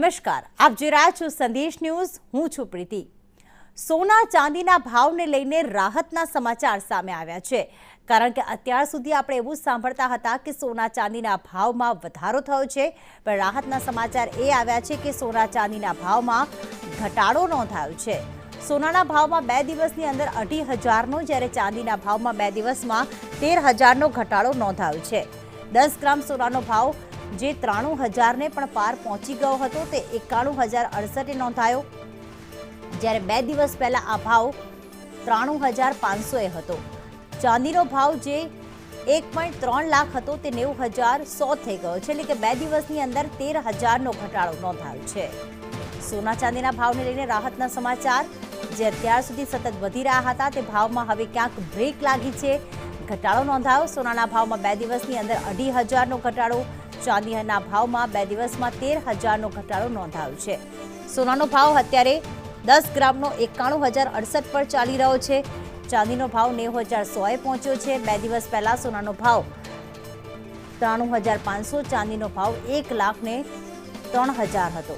નમસ્કાર, આપ જોઈ રહ્યા છો સંદેશ ન્યૂઝ। હું છું પ્રીતિ। સોના ચાંદીના ભાવને લઈને રાહતના સમાચાર સામે આવ્યા છે, કારણ કે અત્યાર સુધી આપણે એવું સાંભળતા હતા કે સોના ચાંદીના ભાવમાં વધારો થયો છે, પણ રાહતના સમાચાર એ આવ્યા છે કે સોના ચાંદીના ભાવમાં ઘટાડો નોંધાયો છે। સોનાના ભાવમાં 2 દિવસની અંદર 2,500નો, જ્યારે ચાંદીના ભાવમાં 2 દિવસમાં 13,000નો ઘટાડો નોંધાયો છે। 10 ગ્રામ સોનાનો ભાવ જે 93,000ને પણ પાર પહોંચી ગયો હતો તે 91,068 નોંધાયો, જ્યારે 2 દિવસ પહેલા આ ભાવ 93,500 હતો। ચાંદીનો ભાવ જે 1.3 લાખ હતો તે 90,100 થઈ ગયો છે, એટલે કે 2 દિવસની અંદર 13,000નો ઘટાડો નોંધાયો છે। સોના ચાંદીના ભાવને લઈને રાહતના સમાચાર જે અત્યાર સુધી સતત વધી રહ્યા હતા તે ભાવમાં હવે ક્યાંક બ્રેક લાગી છે, ઘટાડો નોંધાયો। સોનાના ભાવમાં 2 દિવસની અંદર 2,500નો ઘટાડો, ચાંદીના ભાવમાં 2 દિવસમાં 13,000નો ઘટાડો નોંધાયો છે। સોનાનો ભાવ અત્યારે 10 ગ્રામનો 91,068 પર ચાલી રહ્યો છે, ચાંદીનો ભાવ 90,100એ પહોંચ્યો છે। 2 દિવસ પહેલા સોનાનો ભાવ 93,500, ચાંદીનો ભાવ 1,03,000 હતો।